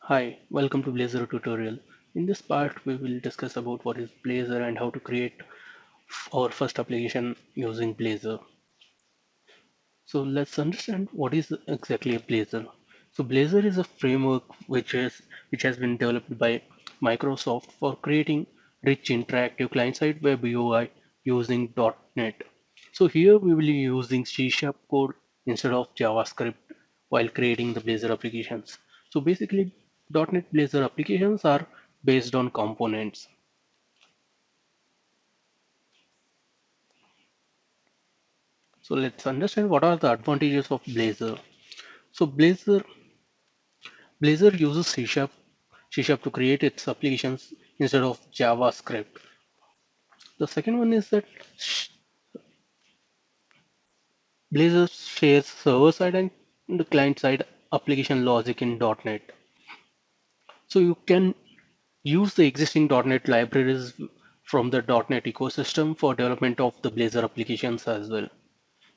Hi, welcome to Blazor tutorial. In this part, we will discuss about what is Blazor and how to create our first application using Blazor. So let's understand what is exactly a Blazor. So Blazor is a framework which has been developed by Microsoft for creating rich interactive client-side web UI using .NET. So here we will be using C# code instead of JavaScript while creating the Blazor applications. So basically .NET Blazor applications are based on components. So let's understand what are the advantages of Blazor. So Blazor uses C# to create its applications instead of JavaScript. The second one is that Blazor shares server-side and the client-side application logic in .NET. So you can use the existing .NET libraries from the .NET ecosystem for development of the Blazor applications as well.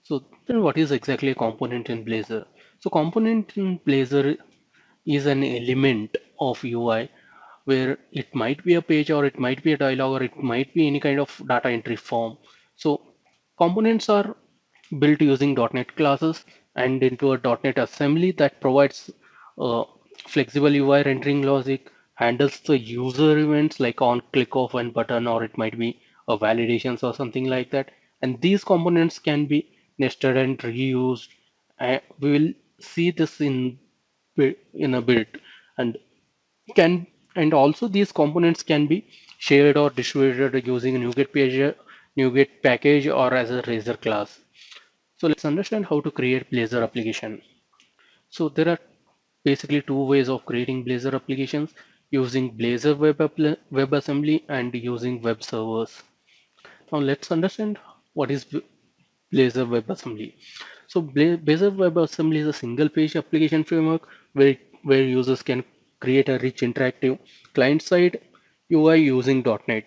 So then what is exactly a component in Blazor? So component in Blazor is an element of UI where it might be a page or it might be a dialog or it might be any kind of data entry form. So components are built using .NET classes and into a .NET assembly that provides uh, flexible UI rendering logic, handles the user events like on click of one button or it might be a validations or something like that. And these components can be nested and reused. We will see this in a bit and can and also these components can be shared or distributed using a NuGet package or as a Razor class. So let's understand how to create Blazor application. So there are basically two ways of creating Blazor applications using Blazor WebAssembly and using web servers. Now let's understand what is Blazor WebAssembly. So Blazor WebAssembly is a single-page application framework where users can create a rich interactive client-side UI using .NET.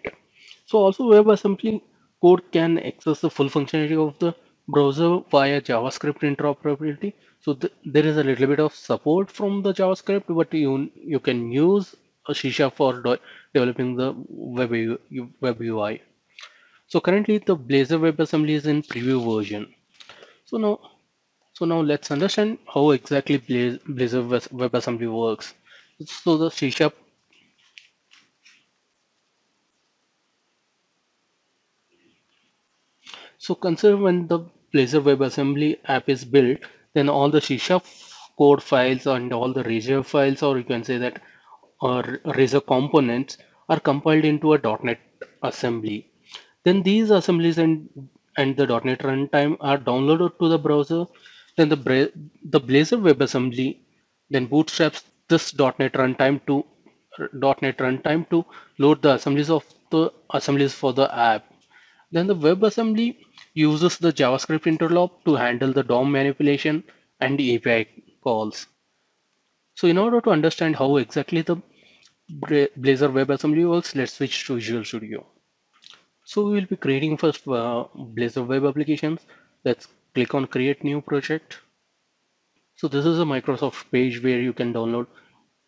So also WebAssembly code can access the full functionality of the browser via JavaScript interoperability. So there is a little bit of support from the JavaScript, but you can use a C# for developing the web UI. So currently the Blazor WebAssembly is in preview version. So now so now let's understand how exactly Blazor WebAssembly works. So the C Sharp. So consider when the Blazor WebAssembly app is built, then all the C Sharp code files and all the Razor files, or you can say that or Razor components, are compiled into a .NET assembly. Then these assemblies and the .NET runtime are downloaded to the browser. Then the Blazor WebAssembly then bootstraps this .NET runtime to load the assemblies for the app. Then the WebAssembly uses the JavaScript interloop to handle the DOM manipulation and API calls. So in order to understand how exactly the Blazor WebAssembly works, let's switch to Visual Studio. So we will be creating first Blazor web applications. Let's click on create new project. So this is a Microsoft page where you can download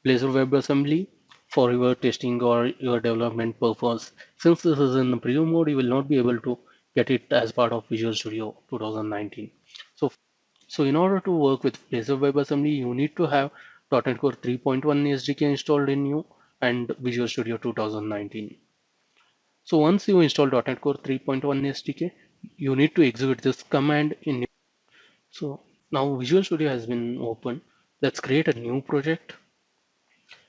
Blazor WebAssembly for your testing or your development purpose. Since this is in the preview mode, you will not be able to get it as part of Visual Studio 2019. So, so in order to work with Blazor WebAssembly, you need to have .NET Core 3.1 SDK installed in you and Visual Studio 2019. So once you install .NET Core 3.1 SDK, you need to execute this command in. So now Visual Studio has been opened. Let's create a new project.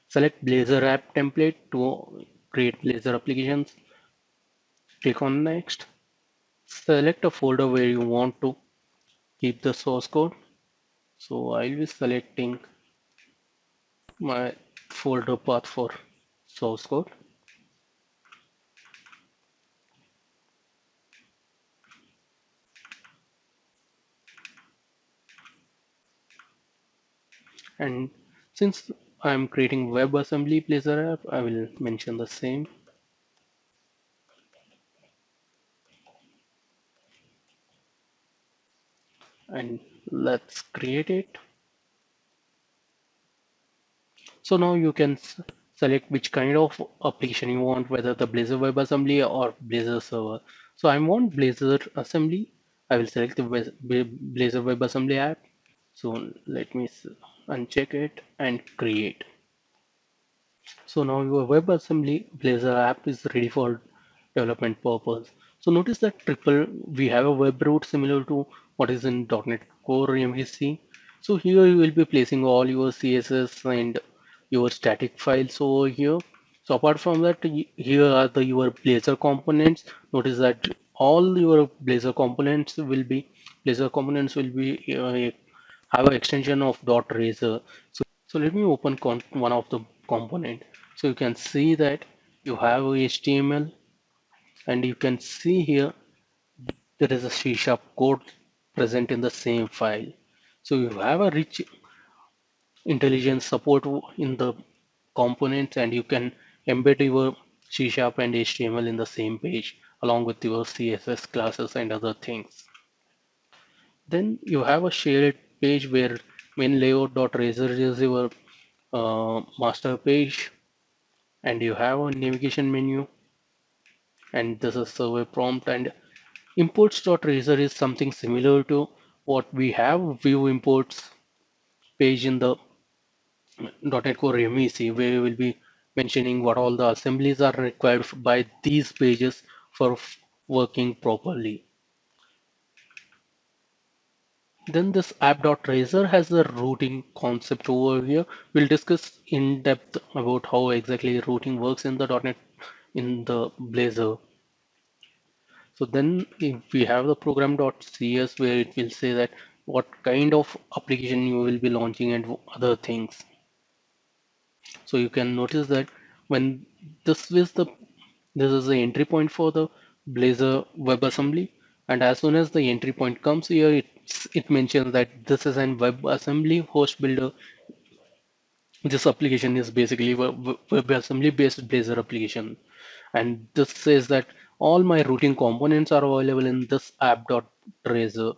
Select Blazor app template to create Blazor applications. Click on next. Select a folder where you want to keep the source code. So I'll be selecting my folder path for source code. And since I'm creating WebAssembly Blazor app, I will mention the same. And let's create it. So now you can select which kind of application you want, whether the Blazor WebAssembly or Blazor server. So I want Blazor Assembly. I will select the Blazor WebAssembly app. So let me uncheck it and create. So now your WebAssembly Blazor app is ready for development purpose. So notice that we have a web root similar to what is in .NET Core MVC. So here you will be placing all your CSS and your static files over here. So apart from that, here are your Blazor components. Notice that all your Blazor components will be have an extension of .razor. So let me open one of the component. So you can see that you have HTML, and you can see here there is a C# code present in the same file. So you have a rich intelligence support in the components, and you can embed your C# and HTML in the same page along with your CSS classes and other things. Then you have a shared page where main layout.razor is your master page, and you have a navigation menu, and this is server prompt, and imports.razor is something similar to what we have view imports page in the .NET Core MEC, where we will be mentioning what all the assemblies are required by these pages for working properly. Then this app.razor has the routing concept over here. We'll discuss in depth about how exactly routing works in the .NET in the Blazor. So then if we have the program.cs, where it will say that what kind of application you will be launching and other things. So you can notice that when this is the this is the entry point for the Blazor WebAssembly, and as soon as the entry point comes here, it mentions that this is an WebAssembly host builder. This application is basically a WebAssembly based Blazor application, and this says that all my routing components are available in this app.razor.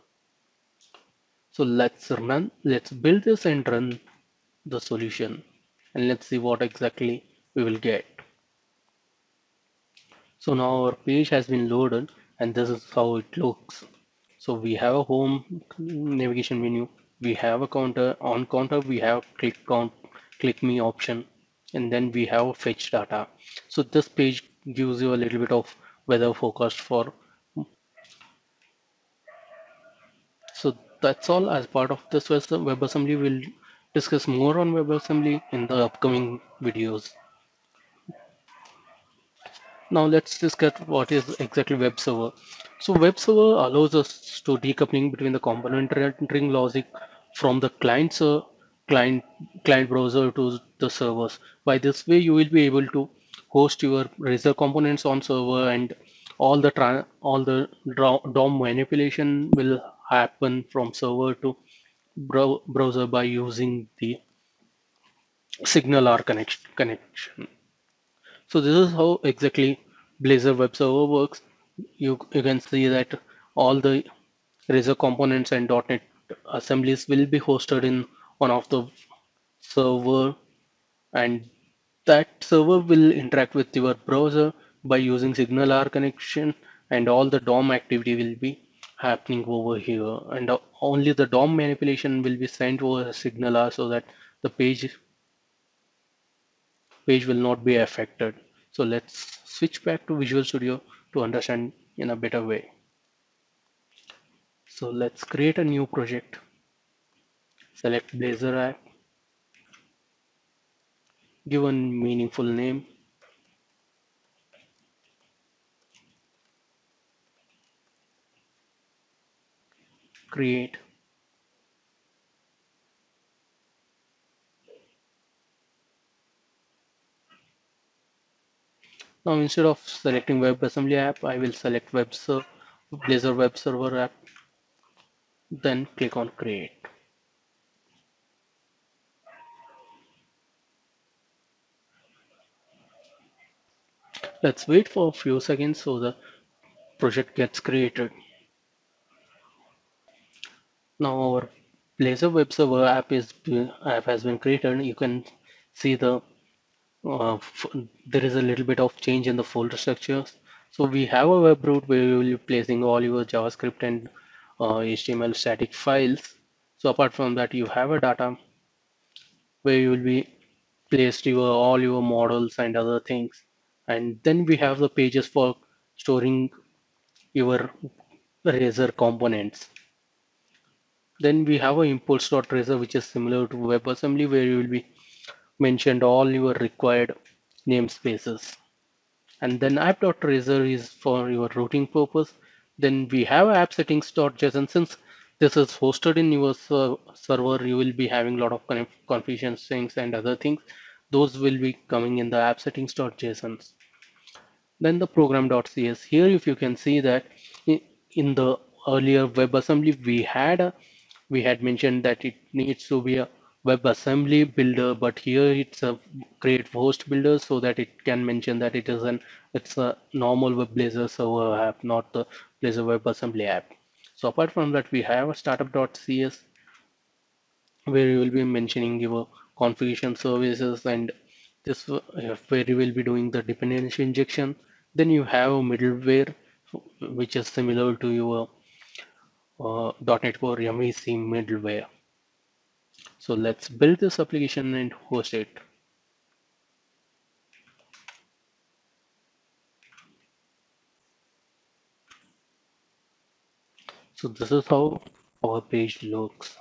So let's build this and run the solution, and let's see what exactly we will get. So now our page has been loaded, and this is how it looks. So we have a home navigation menu, we have a counter. On counter we have click me option, and then we have fetch data. So this page gives you a little bit of weather forecast for. So that's all as part of this WebAssembly. We'll discuss more on WebAssembly in the upcoming videos. Now let's discuss what is exactly web server. So web server allows us to decoupling between the component rendering logic from the client client browser to the servers. By this way, you will be able to host your Razor components on server, and all the DOM manipulation will happen from server to browser by using the Signal connection. So this is how exactly Blazor web server works. You can see that all the Razor components and .NET assemblies will be hosted in one of the server, and that server will interact with your browser by using SignalR connection, and all the DOM activity will be happening over here, and only the DOM manipulation will be sent over SignalR, so that the page will not be affected. So let's switch back to Visual Studio to understand in a better way. So let's create a new project. Select Blazor app, give a meaningful name, create. Now instead of selecting WebAssembly app, I will select Blazor web server app, then click on create. Let's wait for a few seconds so the project gets created. Now our Blazor web server app has been created. You can see there is a little bit of change in the folder structures. So we have a web root where you will be placing all your JavaScript and HTML static files. So apart from that, you have a data where you will be placed your all your models and other things. And then we have the pages for storing your Razor components. Then we have a imports.razor, which is similar to WebAssembly, where you will be mentioned all your required namespaces. And then app.razor is for your routing purpose. Then we have app settings.json. Since this is hosted in your server, you will be having a lot of configuration things and other things. Those will be coming in the app settings.json. Then the program.cs. Here, if you can see that in the earlier WebAssembly, we had mentioned that it needs to be a WebAssembly builder, but here it's a create host builder so that it can mention that it's a normal web Blazor server app, not the Blazor WebAssembly app. So apart from that, we have a startup.cs where you will be mentioning your configuration services, and this where you will be doing the dependency injection. Then you have a middleware which is similar to your .NET Core MVC middleware. So let's build this application and host it. So this is how our page looks.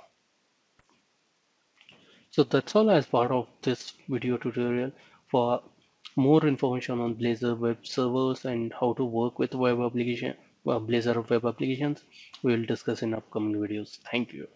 So that's all as part of this video tutorial. For more information on Blazor web servers and how to work with web application, Blazor web applications, we will discuss in upcoming videos. Thank you.